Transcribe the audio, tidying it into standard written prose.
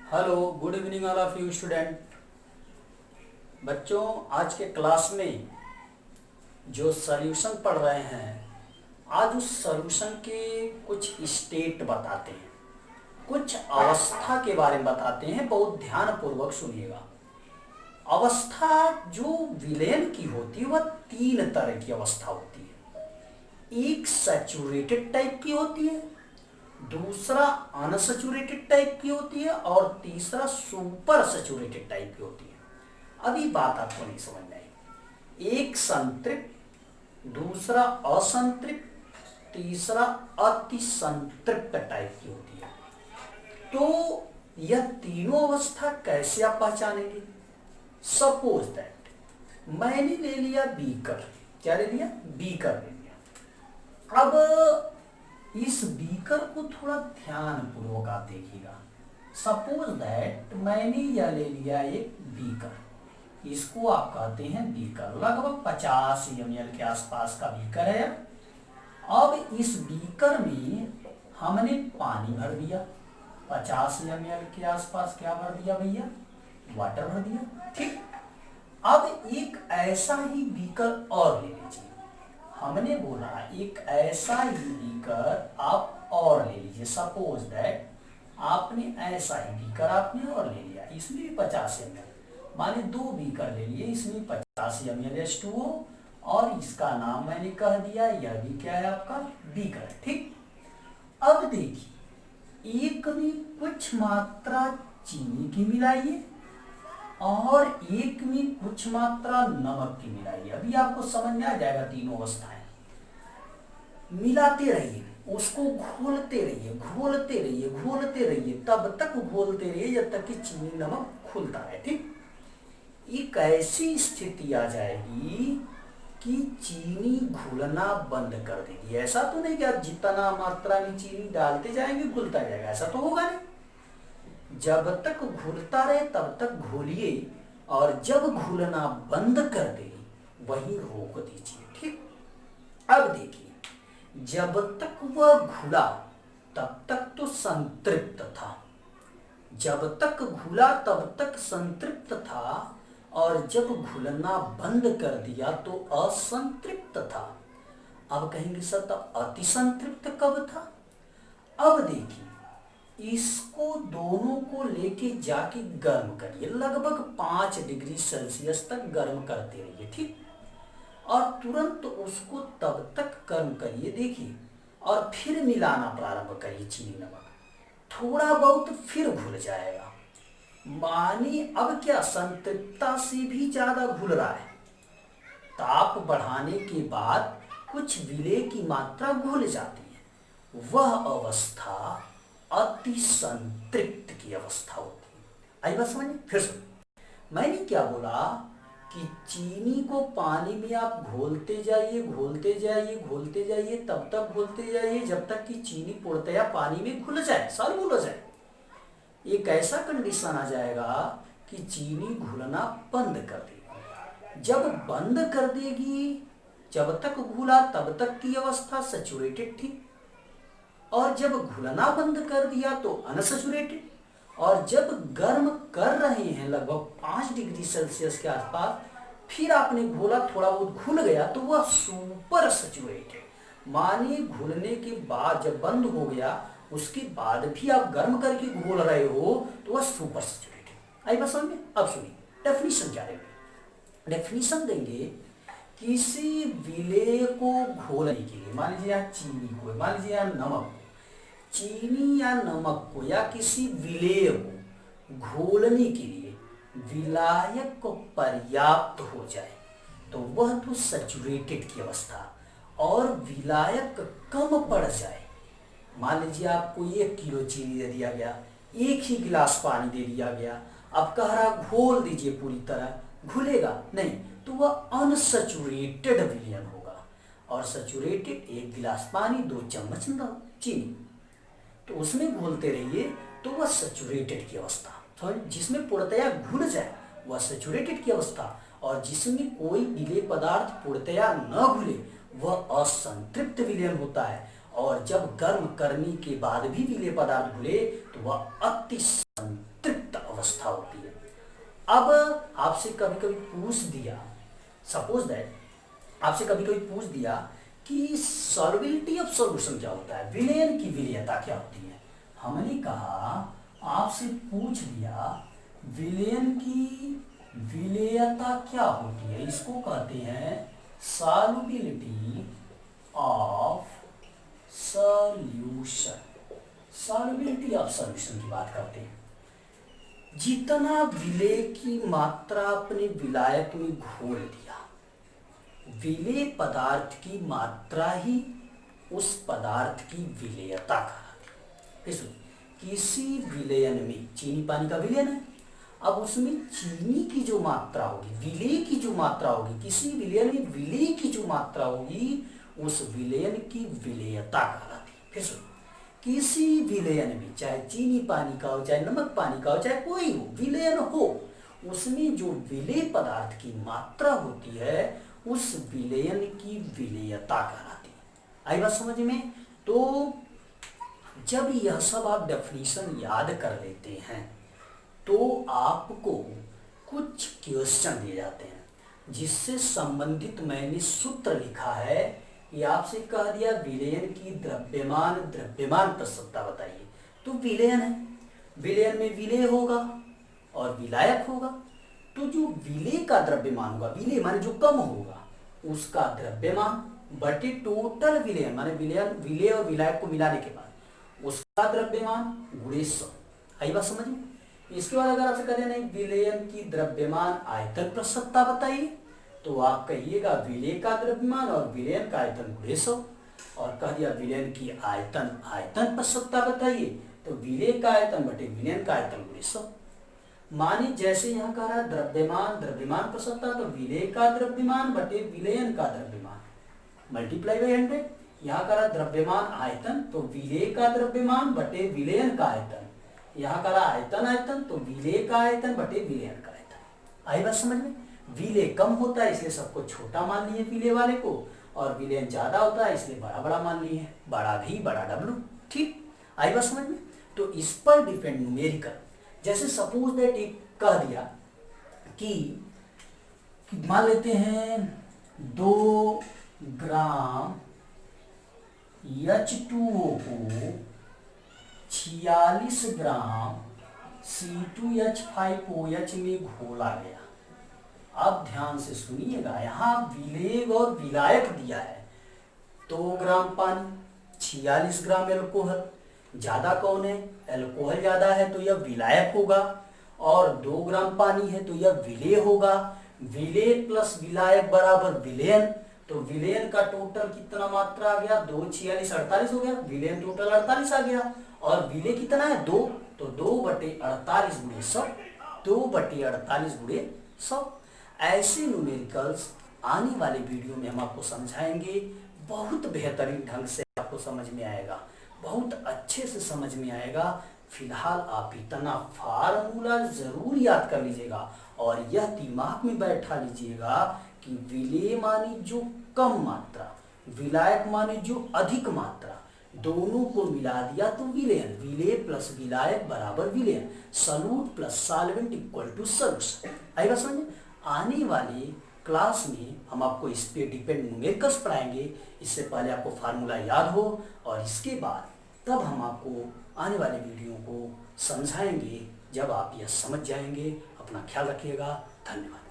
Hello, good evening all of you student. बच्चों, आज के क्लास में जो सॉल्यूशन पढ़ रहे हैं, आज उस सॉल्यूशन के कुछ स्टेट बताते हैं, कुछ अवस्था के बारे में बताते हैं। बहुत ध्यान पूर्वक सुनिएगा। अवस्था जो विलयन की होती है वह तीन तरह की अवस्था होती है। एक सैचुरेटेड टाइप की होती है, दूसरा अनसैचुरेटेड टाइप की होती है और तीसरा सुपर सैचुरेटेड टाइप की होती है। अभी बात आपको नहीं समझ में आई। एक संतृप्त, दूसरा असंतृप्त, तीसरा अति संतृप्त टाइप की होती है। तो यह तीनों अवस्था कैसे आप पहचानेंगे? सपोज दैट मैंने ले लिया बीकर। क्या ले लिया? बीकर ले लिया। अब इस बीकर को थोड़ा ध्यान पूर्वक आप देखिएगा। सपोज दैट मैंने यह ले लिया एक बीकर, इसको आप कहते हैं बीकर। लगभग 50 ml के आसपास का बीकर है। अब इस बीकर में हमने पानी भर दिया, 50 ml के आसपास क्या भर दिया भैया? वाटर भर दिया। ठीक। अब एक ऐसा ही बीकर और ले लीजिए। हमने बोला एक ऐसा ही बीकर आप और ले लीजिए। सपोज दैट आपने ऐसा ही बीकर आपने और ले लिया, इसमें भी 50 ml, माने 2 बीकर ले लिए, इसमें 50 ml H2O और इसका नाम मैंने कह दिया, यह भी क्या है आपका? बीकर है। ठीक। अब देखिए, एक में कुछ मात्रा चीनी की मिलाइए और एक में कुछ मात्रा नमक की मिलाइए। अभी आपको समझ में आ जाएगा तीनों अवस्थाएं। मिलाते रहिए, उसको घोलते रहिए, घोलते रहिए, घोलते रहिए, तब तक घोलते रहिए जब तक कि चीनी नमक घुलता है। ठीक। एक ऐसी स्थिति आ जाएगी कि चीनी घुलना बंद कर देगी। ऐसा तो नहीं कि आप जितना मात्रा में चीनी डालते जाएंगे घुलता जाएगा, ऐसा तो होगा नहीं। जब तक घुलता रहे तब तक घोलिए और जब घुलना बंद कर दे वहीं रोक दीजिए। ठीक। अब देखिए, जब तक वह घुला तब तक तो संतृप्त था, जब तक घुला तब तक संतृप्त था और जब घुलना बंद कर दिया तो असंतृप्त था। अब कहेंगे सर तब अति संतृप्त कब था? अब देखिए, इसको दोनों को लेके जाके गर्म करिए, लगभग 5 डिग्री सेल्सियस तक गर्म करते रहिए। ठीक। और तुरंत उसको तब तक गर्म करिए, देखिए, और फिर मिलाना प्रारंभ करिए चीनी नमक। थोड़ा बहुत फिर घुल जाएगा, मानी अब क्या संतृप्तता से भी ज्यादा घुल रहा है। ताप बढ़ाने के बाद कुछ विलेय की मात्रा घुल जाती है, वह अवस्था अति संतृप्त की अवस्था होती है। आई बात समझ? फिर सुन, मैंने क्या बोला कि चीनी को पानी में आप घोलते जाइए, घोलते जाइए, घोलते जाइए, तब तक घोलते जाइए जब तक कि चीनी पूर्णतया पानी में घुल जाए, सॉल्यूबल हो जाए। एक ऐसा कंडीशन आ जाएगा कि चीनी घुलना बंद कर देगी। जब बंद कर देगी, जब तक घुला तब तक की अवस्था सैचुरेटेड थी, और जब घुलना बंद कर दिया तो अनसैचुरेटेड, और जब गर्म कर रहे हैं लगभग 5 डिग्री सेल्सियस के आसपास, फिर आपने घोला, थोड़ा बहुत घुल गया तो वह सुपर सैचुरेटेड। मानिए घुलने के बाद जब बंद हो गया उसके बाद भी आप गर्म करके घोल रहे हो तो वह सुपर सैचुरेटेड। आई बात समझ में? अब सुनिए डेफिनेशन क्या देंगे। डेफिनेशन देंगे किसी विलेय को घोलने के लिए, मान लीजिए यहाँ चीनी को, मान लीजिए यहाँ नमक, चीनी या नमक को या किसी विलेय को घोलने के लिए विलायक को पर्याप्त हो जाए तो वह तो सैचुरेटेड की अवस्था, और विलायक कम पड़ जाए, मान लीजिए आपको 1 किलो चीनी दे दिया गया, 1 ही गिलास पानी दे दिया गया, अब कह रहा घोल दीजिए पूरी तरह, घुलेगा नहीं, तो वह अनसैचुरेटेड विलयन होगा। और सैचुरेटेड 1 गिलास पानी 2 चम्मच चीनी, तो उसमें घोलते रहिए तो वह सैचुरेटेड की अवस्था, जिसमें पूर्णतया घुल जाए वह सैचुरेटेड की अवस्था, और जिसमें कोई विलेय पदार्थ पूर्णतया न घुले वह असंतृप्त विलयन होता है। और जब गर्म करने के बाद भी विलेय पदार्थ घुले तो वह अति संतृप्त अवस्था होती है। अब आपसे कभी कभी पूछ दिया, सपोज दैट आपसे कभी कभी पूछ दिया कि सॉल्युबिलिटी ऑफ सॉल्यूशन क्या होता है, विलयन की विलेयता क्या होती है। हमने कहा आपसे पूछ दिया विलयन की विलेयता क्या होती है, इसको कहते हैं solubility of solution. Solubility of solution की बात करते हैं। जितना विलेय की मात्रा अपने विलायक में घोल दिया, विलेय पदार्थ की मात्रा ही उस पदार्थ की विलेयता कहलाती है। किसी विलयन में, चीनी पानी का विलयन है, अब उसमें चीनी की जो मात्रा होगी, विलेय की जो मात्रा होगी, किसी विलयन में विलेय की जो मात्रा होगी उस विलयन की विलेयता कहलाती है। फिर सुनो, किसी विलयन में, चाहे चीनी पानी का हो, चाहे नमक पानी का हो, चाहे कोई हो विलयन हो, उसमें जो विलेय पदार्थ की मात्रा होती है उस विलयन की विलेयता कहलाती है। आई बात समझ में? तो जब यह सब आप डेफिनेशन याद कर लेते हैं तो आपको कुछ क्वेश्चन दिए जाते हैं जिससे संबंधित मैंने सूत्र लिखा है कि आपसे कह दिया विलयन की द्रव्यमान प्रसवता बताइए। तो विलयन है, विलयन में विलेय होगा और विलायक होगा, तो जो विलेय का द्रव्यमान होगा, विलेय माने जो कम होगा, उसका द्रव्यमान बटे टोटल विलयन माने विलेय और विलायक को मिलाने के बाद उसका द्रव्यमान गुणे 100। आई बात समझ में? इसके बाद अगर आपसे कह नहीं विलयन की द्रव्यमान आयतन प्रसवता बताइए, तो आप कहिएगा विलेय का द्रव्यमान और विलयन का आयतन गुणे 100। और कह दिया विलयन की आयतन प्रसवता बताइए, तो विलेय का आयतन बटे विलयन का आयतन गुणे 100। माने जैसे यहाँ कह रहा है द्रव्यमान प्रसवता, तो विलेय का द्रव्यमान बटे विलयन का द्रव्यमान मल्टीप्लाई बाई 100। यहाँ कह रहा द्रव्यमान आयतन, तो विलेय का द्रव्यमान बटे विलयन का आयतन। यहाँ कह रहा आयतन, तो विलेय का आयतन बटे विलयन का आयतन। आई बात समझ में? विलेय कम होता है इसलिए सबको छोटा मान लिए विलेय वाले को, और विलयन ज्यादा होता है इसलिए बड़ा मान लिए, बड़ा V बड़ा W। ठीक, आई बात समझ में? तो इस पर डिपेंड न्यूमेरिकल, जैसे सपोज दैट एक कह दिया कि मान लेते हैं 2 ग्राम H2O को 46 ग्राम C2H5OH में घोला गया। अब ध्यान से सुनिएगा, यहाँ विलेय और विलायक दिया है, 2 ग्राम पानी 46 ग्राम एल्कोहल, ज्यादा कौन है? एल्कोहल ज्यादा है तो यह विलायक होगा, और 2 ग्राम पानी है तो यह विलेय होगा। विलेय प्लस विलायक बराबर विलयन, तो विलयन का टोटल कितना मात्रा आ गया? 2 46 48 हो गया, विलयन टोटल 48 आ गया, और विलेय कितना है? 2, तो 2/48 गुणे 100, 2/48 गुणे 100। ऐसे न्यूमेरिकल्स आने वाले वीडियो में हम आपको समझाएंगे, बहुत बेहतरीन ढंग से आपको समझ में आएगा, बहुत अच्छे से समझ में आएगा। फिलहाल आप इतना फार्मूला जरूर याद कर लीजिएगा और यह दिमाग में बैठा लीजिएगा कि विलेय माने जो कम मात्रा, विलायक माने जो अधिक मात्रा, दोनों को मिला दिया तो विलयन, विलेय प्लस विलायक बराबर विलयन, solute plus solvent equal to solution. आई बात समझ? आने वाले क्लास में हम आपको इस पे डिपेंड न्यूमेरिकल्स पढ़ाएंगे। इससे पहले आपको फार्मूला याद हो, और इसके बाद तब हम आपको आने वाले वीडियो को समझाएंगे जब आप यह समझ जाएंगे। अपना ख्याल रखिएगा, धन्यवाद।